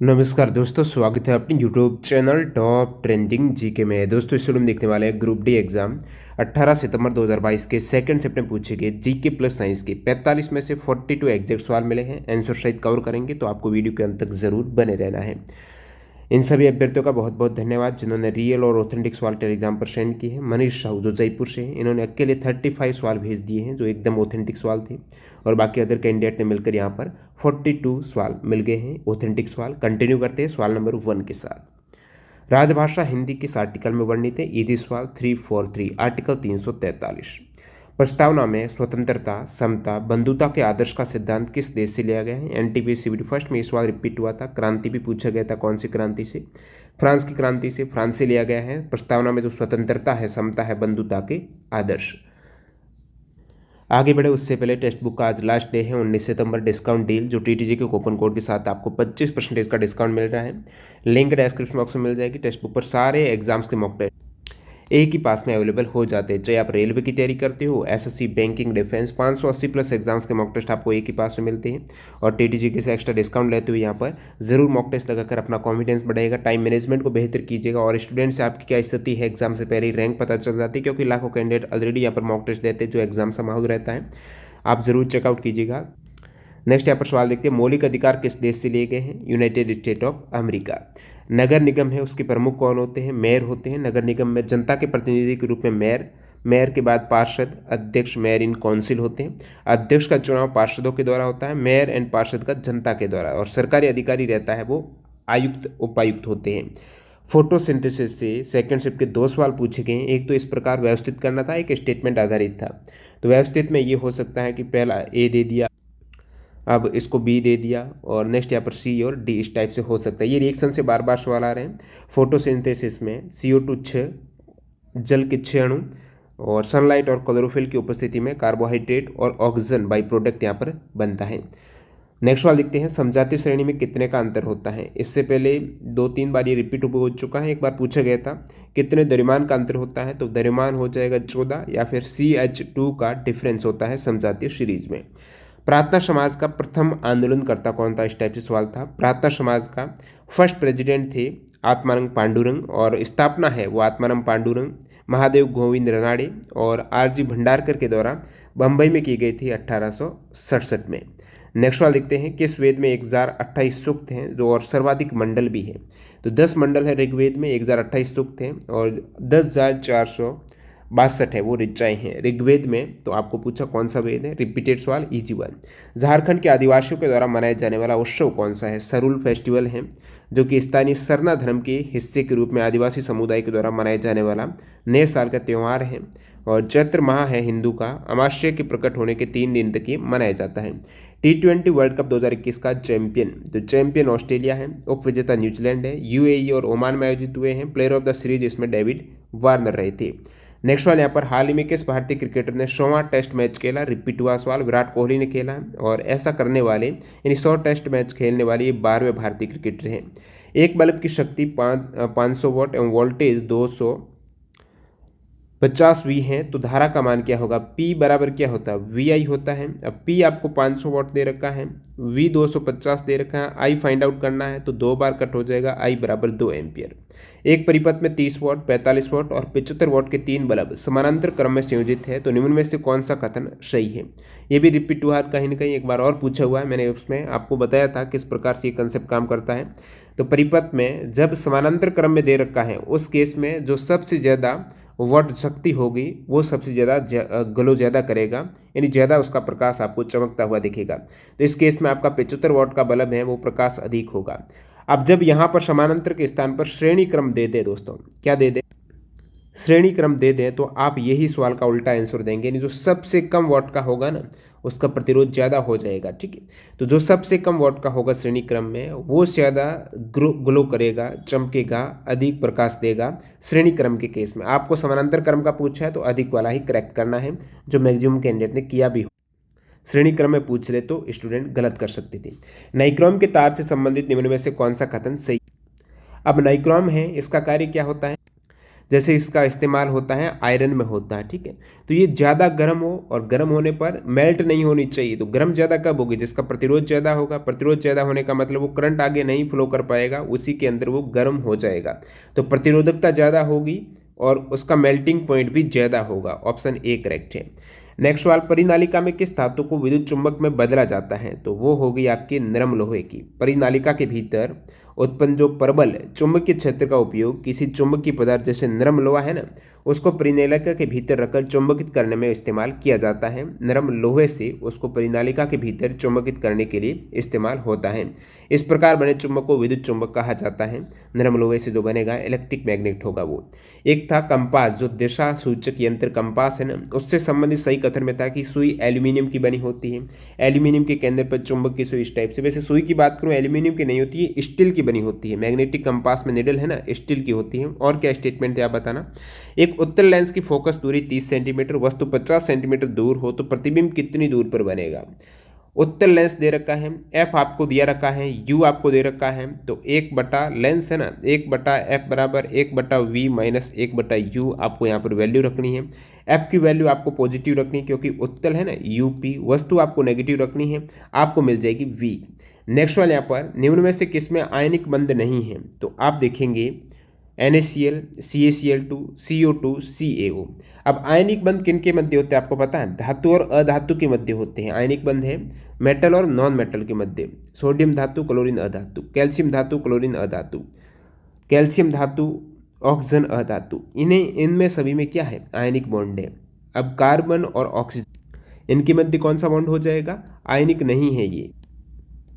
नमस्कार दोस्तों, स्वागत है अपने YouTube channel top trending GK में। दोस्तों इस वीडियो में देखने वाले हैं ग्रुप डी एग्जाम 18 सितंबर 2022 के सेकंड शिफ्ट में पूछे गए जीके प्लस साइंस के 45 में से 42 एग्जैक्ट सवाल मिले हैं। आंसर सहित कवर करेंगे, तो आपको वीडियो के अंत तक जरूर बने रहना है। इन सभी अभ्यर्थियों का बहुत बहुत धन्यवाद जिन्होंने रियल और ऑथेंटिक सवाल टेलीग्राम पर सेंड किए हैं। मनीष साहू जो जयपुर से हैं, इन्होंने अकेले 35 सवाल भेज दिए हैं जो एकदम ऑथेंटिक सवाल थे, और बाकी अदर कैंडिडेट ने मिलकर यहाँ पर 42 सवाल मिल गए हैं ऑथेंटिक सवाल। कंटिन्यू करते हैं सवाल नंबर 1 के साथ। राजभाषा हिंदी किस आर्टिकल में वर्णित है? इजी सवाल 343 आर्टिकल 343। प्रस्तावना में स्वतंत्रता, समता, बंधुता के आदर्श का सिद्धांत किस देश से लिया गया है? एनटीपीसी सीबीटी फर्स्ट में ये सवाल रिपीट हुआ था। क्रांति भी पूछा गया था, कौन सी क्रांति से? फ्रांस की क्रांति से, फ्रांस से लिया गया है। प्रस्तावना में जो स्वतंत्रता है, समता है, बंधुता के आदर्श। आगे बढ़े उससे पहले टेक्स्ट बुक का आज लास्ट डे है 19 सितंबर। डिस्काउंट डील जो टीटीजी के कूपन कोड के साथ आपको 25% का डिस्काउंट मिल रहा है। लिंक डिस्क्रिप्शन बॉक्स में मिल जाएगी। टेक्स्ट बुक पर सारे एग्जाम्स के मॉक टेस्ट एक ही पास में अवेलेबल हो जाते हैं। चाहे आप रेलवे की तैयारी करते हो, SSC, banking, defence, 580 plus exams के मॉक टेस्ट आपको एक ही पास में मिलते हैं। और टीटीजी के से एक्स्ट्रा डिस्काउंट लेते हुए यहाँ पर जरूर मॉक टेस्ट लगाकर अपना कॉन्फिडेंस बढ़ाएगा, टाइम मैनेजमेंट को बेहतर कीजिएगा। और स्टूडेंट से आपकी क्या स्थिति है एग्जाम से पहले ही रैंक पता चल जाती है, क्योंकि लाखों कैंडिडेट ऑलरेडी यहाँ पर मॉक टेस्ट देते हैं जो एग्जाम सा माहौल रहता है। आप जरूर चेकआउट कीजिएगा। नेक्स्ट यहाँ पर सवाल देखते हैं, मौलिक अधिकार किस देश से लिए गए हैं? United State of America. नगर निगम है, उसके प्रमुख कौन होते हैं? मेयर होते हैं। नगर निगम में जनता के प्रतिनिधि के रूप में मेयर, मेयर के बाद पार्षद, अध्यक्ष, मेयर इन काउंसिल होते हैं। अध्यक्ष का चुनाव पार्षदों के द्वारा होता है, मेयर एंड पार्षद का जनता के द्वारा। और सरकारी अधिकारी रहता है वो आयुक्त, उपायुक्त होते हैं। फोटोसिंथेसिस से सेकंड शिफ्ट के 2 सवाल पूछे गए हैं। एक तो इस प्रकार व्यवस्थित करना था, एक स्टेटमेंट आधारित था। तो व्यवस्थित में ये हो सकता है कि पहला ए दे दिया, अब इसको बी दे दिया, और नेक्स्ट यहाँ पर सी और डी, इस टाइप से हो सकता है। ये रिएक्शन से बार बार सवाल आ रहे हैं। फोटोसिंथेसिस में CO2 6, जल के 6 अणु, और सनलाइट और क्लोरोफिल की उपस्थिति में कार्बोहाइड्रेट और ऑक्सीजन बाई प्रोडक्ट यहाँ पर बनता है। नेक्स्ट सवाल देखते हैं, समजातीय श्रेणी में कितने का अंतर होता है? इससे पहले 2-3 बार ये रिपीट हो चुका है। एक बार पूछा गया था कितने द्रव्यमान का अंतर होता है, तो द्रव्यमान हो जाएगा 14, या फिर CH2 का डिफरेंस होता है समजातीय सीरीज में। प्रार्थना समाज का प्रथम आंदोलनकर्ता कौन था? इस टाइप से सवाल था। प्रार्थना समाज का फर्स्ट प्रेसिडेंट थे आत्मानंद पांडुरंग, और स्थापना है वो आत्मानंद पांडुरंग, महादेव गोविंद रनाड़े और RG भंडारकर के द्वारा बम्बई में की गई थी 1867 में। नेक्स्ट सवाल देखते हैं, किस वेद में 1028 सूक्त हैं जो और सर्वाधिक मंडल भी हैं? तो 10 मंडल है ऋग्वेद में, 1028 सूक्त हैं, और 10,462 है वो ऋचाएँ हैं ऋग्वेद में। तो आपको पूछा कौन सा वेद है? रिपीटेड सवाल, इजी वन। झारखंड के आदिवासियों के द्वारा मनाया जाने वाला उत्सव कौन सा है? सरुल फेस्टिवल है, जो कि स्थानीय सरना धर्म के हिस्से के रूप में आदिवासी समुदाय के द्वारा मनाया जाने वाला नए साल का त्यौहार है। और चैत्र माह है हिंदू का, अमावस्या के प्रकट होने के 3 दिन तक ये मनाया जाता है। T20 वर्ल्ड कप 2021 का चैंपियन, तो चैंपियन ऑस्ट्रेलिया है, उप विजेता न्यूजीलैंड है। UAE और ओमान में आयोजित हुए हैं। प्लेयर ऑफ द सीरीज इसमें डेविड वार्नर रहे थे। नेक्स्ट वाले यहाँ पर, हाल ही में किस भारतीय क्रिकेटर ने 100वां टेस्ट मैच खेला? रिपीट हुआ सवाल, विराट कोहली ने खेला, और ऐसा करने वाले यानी 100 टेस्ट मैच खेलने वाले ये 12वें भारतीय क्रिकेटर हैं। एक बल्ब की शक्ति 500 वाट एवं वोल्टेज 250 V है, तो धारा का मान क्या होगा? P बराबर क्या होता है? VI होता है। अब P आपको 500 वाट दे रखा है, V 250 दे रखा है, I फाइंड आउट करना है, तो 2 बार कट हो जाएगा, I बराबर 2 एम्पियर। एक परिपथ में 30 वाट, 45 वाट और 75 वाट के 3 बल्ब समानांतर क्रम में संयोजित है, तो निम्न में से कौन सा कथन सही है? ये भी रिपीट हुआ कहीं ना कहीं, एक बार और पूछा हुआ है। मैंने उसमें आपको बताया था किस प्रकार से ये कंसेप्ट काम करता है। तो परिपथ में जब समानांतर क्रम में दे रखा है, उस केस में जो सबसे ज़्यादा वाट शक्ति होगी वो सबसे ज़्यादा ग्लो ज़्यादा करेगा, यानी ज़्यादा उसका प्रकाश आपको चमकता हुआ दिखेगा। तो इस केस में आपका 75 वाट का बल्ब है वो प्रकाश अधिक होगा। अब जब यहाँ पर समानांतर के स्थान पर श्रेणी क्रम दे दे, दोस्तों क्या दे दे? श्रेणी क्रम दे दें, तो आप यही सवाल का उल्टा आंसर देंगे, यानी जो सबसे कम वाट का होगा ना उसका प्रतिरोध ज़्यादा हो जाएगा। ठीक है, तो जो सबसे कम वाट का होगा श्रेणी क्रम में वो ज़्यादा ग्लो करेगा, चमकेगा, अधिक प्रकाश देगा। श्रेणी क्रम के केस में आपको समानांतर क्रम का पूछा है तो अधिक वाला ही करेक्ट करना है, जो मैक्सिमम कैंडिडेट ने किया भी हो। श्रेणी क्रम में पूछ ले तो स्टूडेंट गलत कर सकते थे। नाइक्रोम के तार से संबंधित निम्न में से कौन सा कथन सही? अब नाइक्रोम है, इसका कार्य क्या होता है? जैसे इसका इस्तेमाल होता है आयरन में होता है, ठीक है। तो ये ज़्यादा गर्म हो और गर्म होने पर मेल्ट नहीं होनी चाहिए। तो गर्म ज़्यादा कब होगी? जिसका प्रतिरोध ज़्यादा होगा। प्रतिरोध ज़्यादा होने का मतलब वो करंट आगे नहीं फ्लो कर पाएगा, उसी के अंदर वो गर्म हो जाएगा। तो प्रतिरोधकता ज़्यादा होगी और उसका मेल्टिंग पॉइंट भी ज़्यादा होगा। ऑप्शन ए करेक्ट है। नेक्स्ट सवाल, परिनालिका में किस धातु को विद्युत चुंबक में बदला जाता है? तो वो होगी आपकी नरम लोहे की। परिनालिका के भीतर उत्पन्न जो प्रबल चुंबकीय क्षेत्र का उपयोग किसी चुंबकीय पदार्थ जैसे नरम लोहा है ना, उसको परिनालिका के भीतर रखकर चुंबकित करने में इस्तेमाल किया जाता है। नरम लोहे से उसको परिनालिका के भीतर चुंबकित करने के लिए इस्तेमाल होता है। इस प्रकार बने चुंबक को विद्युत चुंबक कहा जाता है। नरम लोहे से जो बनेगा इलेक्ट्रिक मैग्नेट होगा वो। एक था कंपास, जो दिशा सूचक यंत्र कंपास है ना, उससे संबंधित सही कथन में था कि सुई एल्यूमिनियम की बनी होती है। एल्यूमिनियम के केंद्र पर चुंबक की सुई इस टाइप से, वैसे सुई की बात करूँ एल्यूमिनियम की नहीं होती है, स्टील की बनी होती है। मैग्नेटिक कंपास में निडल है ना, स्टील की होती है। और क्या स्टेटमेंट है आप बताना। एक उत्तल लेंस की फोकस दूरी 30 सेंटीमीटर, वस्तु 50 सेंटीमीटर दूर हो तो प्रतिबिंब कितनी दूर पर बनेगा? उत्तल लेंस दे रखा है, एफ आपको दिया रखा है, यू आपको दे रखा है। तो 1 बटा लेंस है ना, 1/f बराबर 1/v माइनस 1/u आपको यहाँ पर वैल्यू रखनी है। एफ की वैल्यू आपको पॉजिटिव रखनी है क्योंकि उत्तल है ना यूपी, वस्तु आपको नेगेटिव रखनी है, आपको मिल जाएगी वी। नेक्स्ट वाले यहाँ पर निम्न में से किसमें आयनिक बंध नहीं है? तो आप देखेंगे NaCl, CaCl2, CO2, CaO। अब आयनिक बंध किन के मध्य होते हैं आपको पता है? धातु और अधातु के मध्य होते हैं। आयनिक बंध है मेटल और नॉन मेटल के मध्य। सोडियम धातु, क्लोरीन अधातु, कैल्शियम धातु, क्लोरीन अधातु, कैल्शियम धातु, ऑक्सीजन अधातु, इनमें सभी में क्या है? आयनिक बॉन्ड है। अब कार्बन और ऑक्सीजन इनके मध्य कौन सा बॉन्ड हो जाएगा? आयनिक नहीं है, ये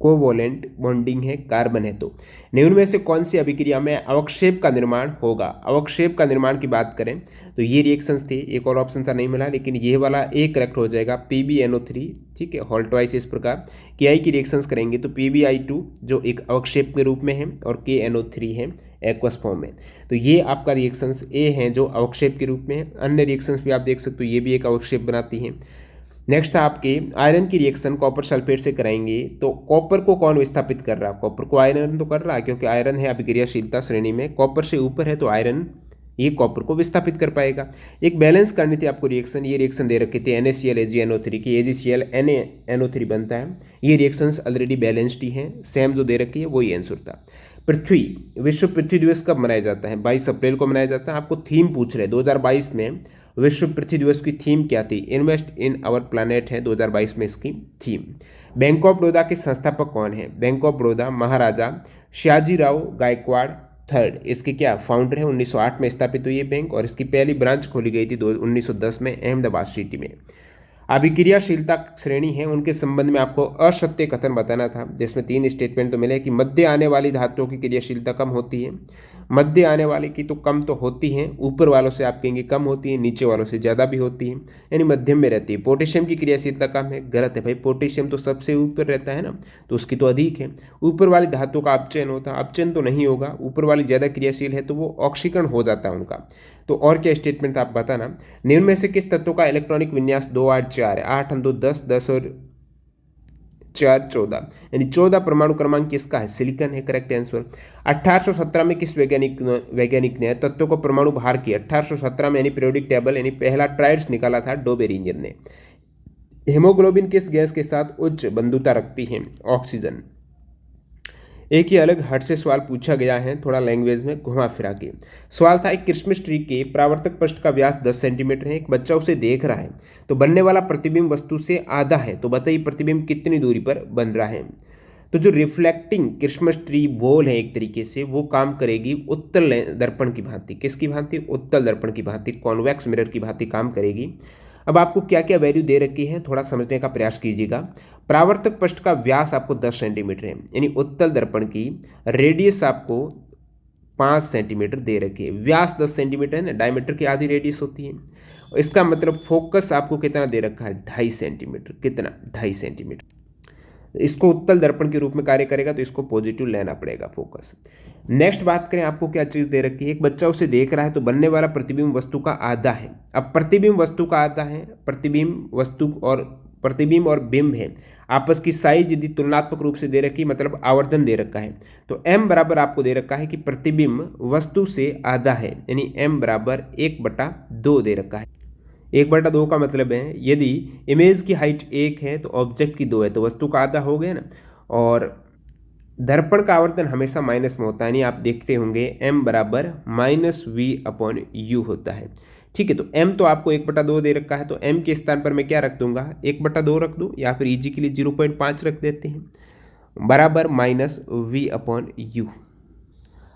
कोवोलेंट बॉन्डिंग है, कार्बन है। तो निम्न में से कौन सी अभिक्रिया में अवक्षेप का निर्माण होगा? अवक्षेप का निर्माण की बात करें तो ये रिएक्शंस थे, एक और ऑप्शन था नहीं मिला, लेकिन ये वाला एक करेक्ट हो जाएगा, PbNO3, ठीक है। हॉल्टवाइज इस प्रकार Ki की रिएक्शंस करेंगे तो PbI2 जो एक अवक्षेप के रूप में है और KNO3 है एक्वस फॉर्म में। तो ये आपका रिएक्शंस ए हैं जो अवक्षेप के रूप में है। अन्य रिएक्शंस भी आप देख सकते हो, ये भी एक अवक्षेप बनाती हैं। नेक्स्ट आपके आयरन की रिएक्शन कॉपर सल्फेट से कराएंगे तो कॉपर को कौन विस्थापित कर रहा है? कॉपर को आयरन तो कर रहा है क्योंकि आयरन है अभिक्रियाशीलता श्रेणी में, कॉपर से ऊपर है तो आयरन ये कॉपर को विस्थापित कर पाएगा। एक बैलेंस करनी थी आपको रिएक्शन, ये रिएक्शन दे रखी थी NaCl AgNO3 की, AgCl NaNO3 बनता है। ये रिएक्शंस ऑलरेडी बैलेंस्ड ही हैं, सेम जो दे रखी है वही आंसर था। पृथ्वी, विश्व पृथ्वी दिवस कब मनाया जाता है? 22 अप्रैल को मनाया जाता है। आपको थीम पूछ रहे 2022 में विश्व पृथ्वी दिवस की थीम क्या थी? इन्वेस्ट इन आवर प्लानेट है 2022 में इसकी थीम। बैंक ऑफ बड़ौदा के संस्थापक कौन है? Bank of Baroda Maharaja Sayajirao Gaekwad third इसके क्या फाउंडर है। 1908 में स्थापित हुई ये बैंक और इसकी पहली ब्रांच खोली गई थी 1910 में अहमदाबाद सिटी में। अभिक्रियाशीलता श्रेणी है, उनके संबंध में आपको असत्य कथन बताना था, जिसमें 3 स्टेटमेंट तो मिले कि मध्य आने वाली धातुओं की क्रियाशीलता कम होती है। मध्य आने वाले की तो कम तो होती हैं, ऊपर वालों से आप कहेंगे कम होती है, नीचे वालों से ज़्यादा भी होती है, यानी मध्यम में रहती है। पोटेशियम की क्रियाशीलता कम है, गलत है भाई, पोटेशियम तो सबसे ऊपर रहता है ना, तो उसकी तो अधिक है। ऊपर वाली धातु का अपचयन होता है, अपचयन तो नहीं होगा, ऊपर वाली ज़्यादा क्रियाशील है तो वो ऑक्सीकरण हो जाता है उनका। तो और क्या स्टेटमेंट आप बताना। निम्न में से किस तत्व का इलेक्ट्रॉनिक विन्यास 2 8 4 है? 8 2 10, 10 और 4 14, यानी 14 परमाणु क्रमांक किसका है? सिलिकॉन है, करेक्ट आंसर। 1817 में किस वैज्ञानिक ने तत्व को परमाणु भार किया? 1817 में यानी पीरियोडिक टेबल यानी पहला ट्राइड्स निकाला था डोबेरिंजर ने। हेमोग्लोबिन किस गैस के साथ उच्च बंधुता रखती है? ऑक्सीजन। एक ही अलग हट से सवाल पूछा गया है, थोड़ा लैंग्वेज में घुमा फिरा के। सवाल था एक क्रिसमस ट्री के परावर्तक पृष्ठ का व्यास 10 सेंटीमीटर है, एक बच्चा उसे देख रहा है तो बनने वाला प्रतिबिंब वस्तु से आधा है, तो बताइए प्रतिबिंब कितनी दूरी पर बन रहा है? तो जो रिफ्लेक्टिंग क्रिसमस ट्री बॉल है एक तरीके से वो काम करेगी उत्तल दर्पण की भांति। किसकी भांति? उत्तल दर्पण की भांति, कॉन्वेक्स मिरर की भांति काम करेगी। अब आपको क्या क्या वैल्यू दे रखी है थोड़ा समझने का प्रयास कीजिएगा। परावर्तक पृष्ठ का व्यास आपको 10 सेंटीमीटर है, यानी उत्तल दर्पण की रेडियस आपको 5 सेंटीमीटर दे रखी है। व्यास 10 सेंटीमीटर है ना, डायमीटर की आधी रेडियस होती है। इसका मतलब फोकस आपको कितना दे रखा है? 2.5 सेंटीमीटर। कितना? 2.5 सेंटीमीटर। इसको उत्तल दर्पण के रूप में कार्य करेगा तो इसको पॉजिटिव लेना पड़ेगा फोकस। नेक्स्ट बात करें, आपको क्या चीज़ दे रखी है? एक बच्चा उसे देख रहा है तो बनने वाला प्रतिबिंब वस्तु का आधा है। अब प्रतिबिंब वस्तु का आधा है, प्रतिबिंब वस्तु और प्रतिबिंब और बिंब है, आपस की साइज यदि तुलनात्मक रूप से दे रखी, मतलब आवर्धन दे रखा है, तो m बराबर आपको दे रखा है कि प्रतिबिंब वस्तु से आधा है, यानी m बराबर 1/2 दे रखा है। 1/2 का मतलब है यदि इमेज की हाइट 1 है तो ऑब्जेक्ट की 2 है, तो वस्तु का आधा हो गया ना। और दर्पण का आवर्तन हमेशा माइनस में होता है, यानी आप देखते होंगे m बराबर -v/u होता है। ठीक है, तो m तो आपको 1/2 दे रखा है, तो m के स्थान पर मैं क्या रख दूंगा, 1/2 रख दूं, या फिर eg के लिए 0.5 रख देते हैं, बराबर -v/u।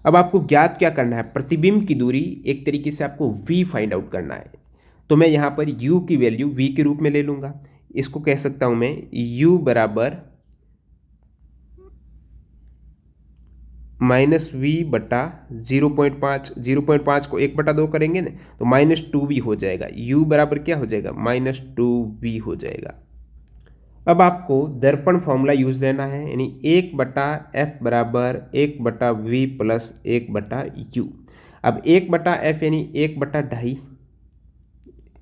अब आपको ज्ञात क्या करना है, प्रतिबिंब की दूरी, एक तरीके से आपको v फाइंड आउट करना है। तो मैं यहाँ पर u की वैल्यू v के रूप में ले लूँगा। इसको कह सकता हूँ मैं u बराबर -v/0.5, 0.5 को 1/2 करेंगे ना तो -2v हो जाएगा। u बराबर क्या हो जाएगा, -2v हो जाएगा। अब आपको दर्पण फॉर्मूला यूज लेना है, यानी 1/f बराबर 1/v प्लस 1/u। अब 1/f यानी 1/2,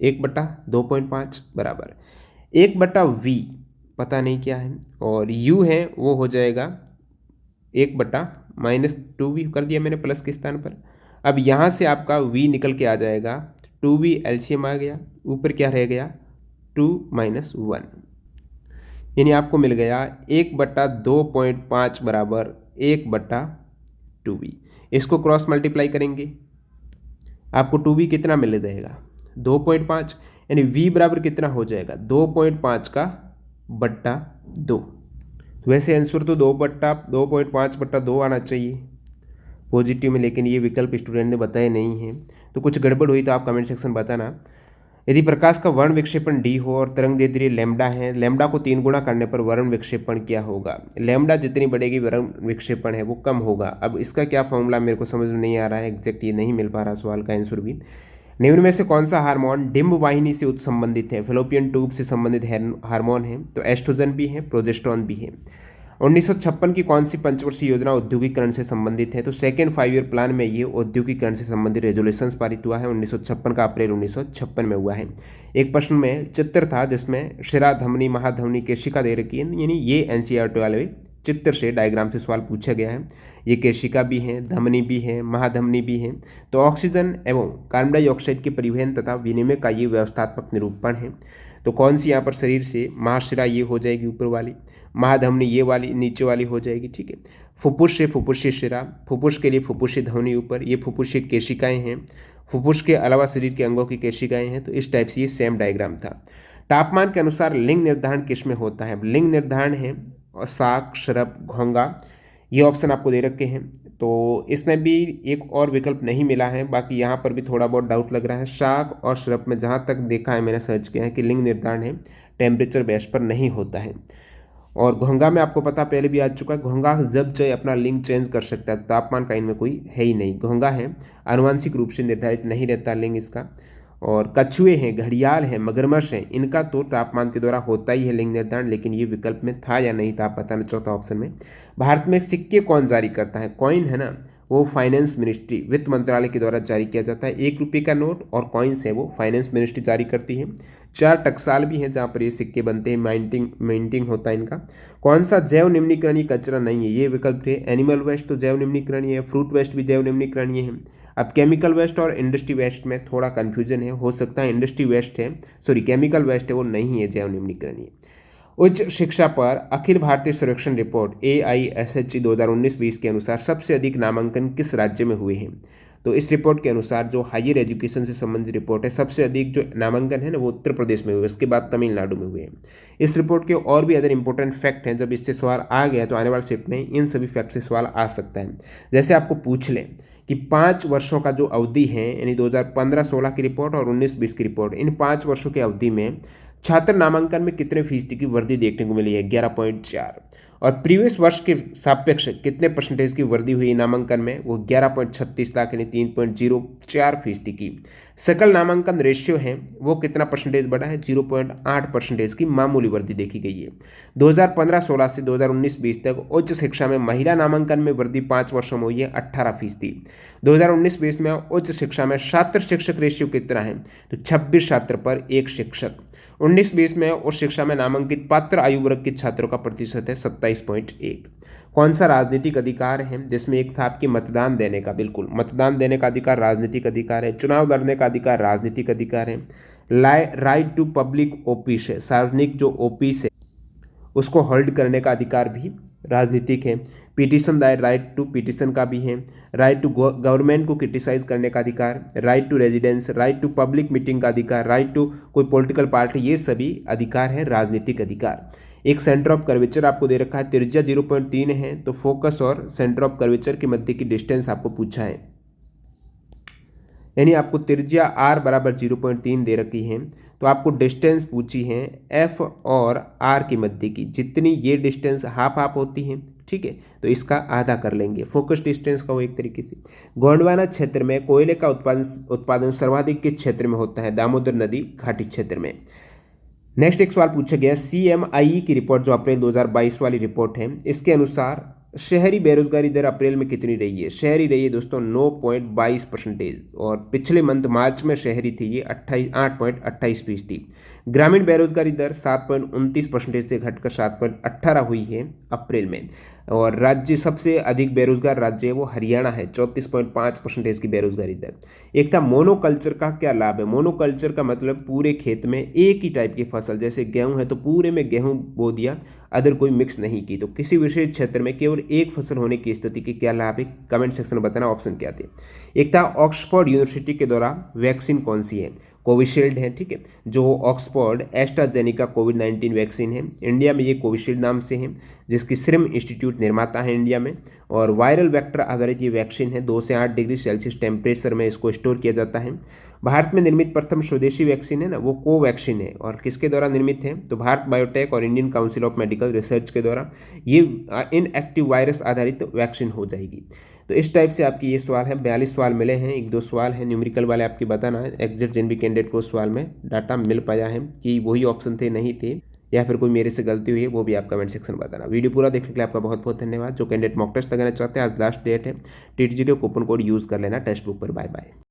1/2.5 बराबर 1/v, पता नहीं क्या है, और u है वो हो जाएगा 1/-2v कर दिया मैंने प्लस के स्थान पर। अब यहाँ से आपका v निकल के आ जाएगा, 2v एलसीएम आ गया, ऊपर क्या रह गया 2 - 1, यानी आपको मिल गया 1/2.5 बराबर 1/2v। इसको क्रॉस मल्टीप्लाई करेंगे, आपको 2v कितना मिल जाएगा 2.5, यानी v बराबर कितना हो जाएगा 2.5 का बट्टा 2। वैसे आंसर तो 2/2.5/2 आना चाहिए पॉजिटिव में, लेकिन ये विकल्प स्टूडेंट ने बताए नहीं है, तो कुछ गड़बड़ हुई तो आप कमेंट सेक्शन बताना। यदि प्रकाश का वर्ण विक्षेपण d हो और तरंग दैर्ध्य लैम्डा है, लैम्डा को 3 गुणा करने पर वर्ण विक्षेपण क्या होगा, लैम्डा जितनी बढ़ेगी वर्ण विक्षेपण है वो कम होगा। अब इसका क्या फॉर्मूला मेरे को समझ में नहीं आ रहा है, एग्जैक्ट ये नहीं मिल पा रहा सवाल का आंसर भी। निम्न में से कौन सा हार्मोन डिम्ब वाहिनी से संबंधित है, फेलोपियन ट्यूब से संबंधित हार्मोन है, तो एस्ट्रोजन भी है, प्रोजेस्टेरोन भी है। 1956 की कौन सी पंचवर्षीय योजना औद्योगिकरण से संबंधित है, तो सेकेंड 5 ईयर प्लान में ये औद्योगिकरण से संबंधित रेजोल्यूशंस पारित हुआ है 1956 का, अप्रैल 1956 में हुआ है। एक प्रश्न में चित्र था जिसमें शिरा, धमनी, महाधमनी, केशिका दे रखी है, यानी ये एनसीईआरटी वाले चित्र से, डायग्राम से सवाल पूछा गया है। ये केशिका भी है, धमनी भी है, महाधमनी भी है। तो ऑक्सीजन एवं कार्बन डाइऑक्साइड के परिवहन तथा विनिमय का ये व्यवस्थात्मक निरूपण है। तो कौन सी यहाँ पर शरीर से, महाशिरा ये हो जाएगी ऊपर वाली, महाधमनी ये वाली नीचे वाली हो जाएगी। ठीक है, फुफ्फुस से फुफ्फुसीय शिरा, फुफ्फुस के लिए फुफ्फुसीय धमनी ऊपर, ये फुफ्फुसीय केशिकाएं हैं, फुफ्फुस के अलावा शरीर के अंगों की केशिकाएं हैं। तो इस टाइप से ये सेम डायग्राम था। तापमान के अनुसार लिंग निर्धारण किसमें होता है, लिंग निर्धारण है शाक, शरप, घोंघा, ये ऑप्शन आपको दे रखे हैं। तो इसमें भी एक और विकल्प नहीं मिला है, बाकी यहाँ पर भी थोड़ा बहुत डाउट लग रहा है। शाक और शरप में जहाँ तक देखा है, मैंने सर्च किया है कि लिंग निर्धारण है टेम्परेचर बेस पर नहीं होता है। और घोंघा में आपको पता पहले भी आ चुका है, घोंघा जब चाहे अपना लिंग चेंज कर सकता है, तापमान का इनमें कोई है ही नहीं। घोंघा है आनुवंशिक रूप से निर्धारित नहीं रहता लिंग इसका। और कछुए हैं, घड़ियाल हैं, मगरमच्छ हैं, इनका तो तापमान के द्वारा होता ही है लिंग निर्धारण, लेकिन ये विकल्प में था या नहीं था आप बताना। चौथा ऑप्शन में, भारत में सिक्के कौन जारी करता है, कॉइन है ना, वो फाइनेंस मिनिस्ट्री, वित्त मंत्रालय के द्वारा जारी किया जाता है। 1 रुपये का नोट और कॉइन्स है वो फाइनेंस मिनिस्ट्री जारी करती है। 4 टकसाल भी हैं जहाँ पर ये सिक्के बनते हैं, माइंटिंग होता है इनका। कौन सा जैव निम्नीकरणीय कचरा नहीं है, ये विकल्प थे। एनिमल वेस्ट तो जैव निम्नीकरणीय है, फ्रूट वेस्ट भी जैव निम्नीकरणीय है। अब केमिकल वेस्ट और इंडस्ट्री वेस्ट में थोड़ा कन्फ्यूजन है, हो सकता है इंडस्ट्री वेस्ट है, सॉरी केमिकल वेस्ट है वो नहीं है जैव निम्नीकरणीय। उच्च शिक्षा पर अखिल भारतीय सर्वेक्षण रिपोर्ट AISHE 2019-20 के अनुसार सबसे अधिक नामांकन किस राज्य में हुए हैं, तो इस रिपोर्ट के अनुसार जो हायर एजुकेशन से संबंधित रिपोर्ट है, सबसे अधिक जो नामांकन है ना वो उत्तर प्रदेश में हुए, उसके बाद तमिलनाडु में हुए हैं। इस रिपोर्ट के और भी अदर इंपॉर्टेंट फैक्ट हैं, जब इससे सवाल आ गया तो आने वाले शिफ्ट में इन सभी फैक्ट से सवाल आ सकता है। जैसे आपको पूछ लें कि 5 वर्षों का जो अवधि है, यानी 2015-16 की रिपोर्ट और 19-20 की रिपोर्ट, इन 5 वर्षों की अवधि में छात्र नामांकन में कितने फीसदी की वृद्धि देखने को मिली है, 11.4, और प्रीवियस वर्ष के सापेक्ष कितने परसेंटेज की वृद्धि हुई नामांकन में, वो 11.36 लाख यानी 3.04% की। सकल नामांकन रेशियो है वो कितना परसेंटेज बढ़ा है, 0.8% की मामूली वृद्धि देखी गई है। 2015-16 से 2019-20 तक उच्च शिक्षा में महिला नामांकन में वृद्धि 5 वर्षों में हुई है 18%। 2019-20 में उच्च शिक्षा में छात्र शिक्षक रेशियो कितना है, तो 26 छात्र पर 1 शिक्षक। 19-20 में उच्च शिक्षा में नामांकित पात्र आयु वर्ग के छात्रों का प्रतिशत है 27.1। कौन सा राजनीतिक अधिकार है, जिसमें एक था आपकी मतदान देने का, बिल्कुल मतदान देने का अधिकार राजनीतिक अधिकार है। चुनाव लड़ने का अधिकार राजनीतिक अधिकार है। राइट टू पब्लिक ऑफिस है, सार्वजनिक जो ऑफिस है उसको होल्ड करने का अधिकार भी राजनीतिक है। पिटीशन दायर, राइट टू पिटीशन का भी है। राइट टू गवर्नमेंट को क्रिटिसाइज करने का अधिकार, right to residence, right to public meeting का अधिकार, राइट टू कोई पॉलिटिकल पार्टी, ये सभी अधिकार हैं राजनीतिक अधिकार। एक सेंटर ऑफ कर्वेचर आपको दे रखा है, त्रिज्या 0.3 है, तो फोकस और सेंटर ऑफ कर्वेचर के मध्य की डिस्टेंस आपको पूछा है, यानी आपको त्रिज्या r बराबर 0.3 दे रखी है, तो आपको डिस्टेंस पूछी है f और r के मध्य की, जितनी ये डिस्टेंस हाफ हाफ होती है, ठीक है, तो इसका आधा कर लेंगे। फोकस डिस्टेंस का वो एक तरीके से गोंडवाना क्षेत्र में कोयले का उत्पादन सर्वाधिक किस क्षेत्र में होता है, दामोदर नदी घाटी क्षेत्र में। नेक्स्ट एक सवाल पूछा गया, CMIE की रिपोर्ट जो अप्रैल 2022 वाली रिपोर्ट है, इसके अनुसार शहरी बेरोजगारी दर अप्रैल में कितनी रही है। शहरी रही है दोस्तों 9.22%, और पिछले मंथ मार्च में शहरी थी ये 8.28%। ग्रामीण बेरोजगारी दर 7.29% से घटकर 7.18 हुई है अप्रैल में। और राज्य सबसे अधिक बेरोजगार राज्य है वो हरियाणा है, 34.5% की बेरोजगारी दर। एक था मोनोकल्चर का क्या लाभ है। मोनोकल्चर का मतलब पूरे खेत में एक ही टाइप की फसल, जैसे गेहूं है तो पूरे में गेहूं बो दिया, अदर कोई मिक्स नहीं की। तो किसी विशेष क्षेत्र में केवल एक फसल होने की स्थिति के क्या लाभ है, कमेंट सेक्शन में बताना ऑप्शन क्या थे। एक था ऑक्सफोर्ड यूनिवर्सिटी के द्वारा वैक्सीन कौन सी है, कोविशील्ड है, ठीक है, जो ऑक्सफोर्ड एस्ट्राजेनिका कोविड-19 वैक्सीन है। इंडिया में ये कोविशील्ड नाम से है, जिसकी सीरम इंस्टीट्यूट निर्माता है इंडिया में। और वायरल वेक्टर आधारित ये वैक्सीन है, 2 से 8 डिग्री सेल्सियस टेम्परेचर में इसको स्टोर किया जाता है। भारत में निर्मित प्रथम स्वदेशी वैक्सीन है ना, वो कोवैक्सीन है, और किसके द्वारा निर्मित है, तो भारत बायोटेक और Indian council of medical research के द्वारा ये इनएक्टिव वायरस आधारित वैक्सीन हो जाएगी। तो इस टाइप से आपकी ये सवाल है, 42 सवाल मिले हैं, 1-2 सवाल हैं न्यूमेरिकल वाले, आपकी बताना है एग्जैक्ट जिन भी कैंडिडेट को सवाल में डाटा मिल पाया है कि वही ऑप्शन थे नहीं थे, या फिर कोई मेरे से गलती हुई है, वो भी आप कमेंट सेक्शन में बताना। वीडियो पूरा देखने के लिए आपका बहुत बहुत धन्यवाद। जो कैंडिडेट मॉक टेस्ट लगाना चाहते हैं, आज लास्ट डेट है, TTG के कूपन कोड यूज़ कर लेना टेक्स्ट बुक पर। Bye bye.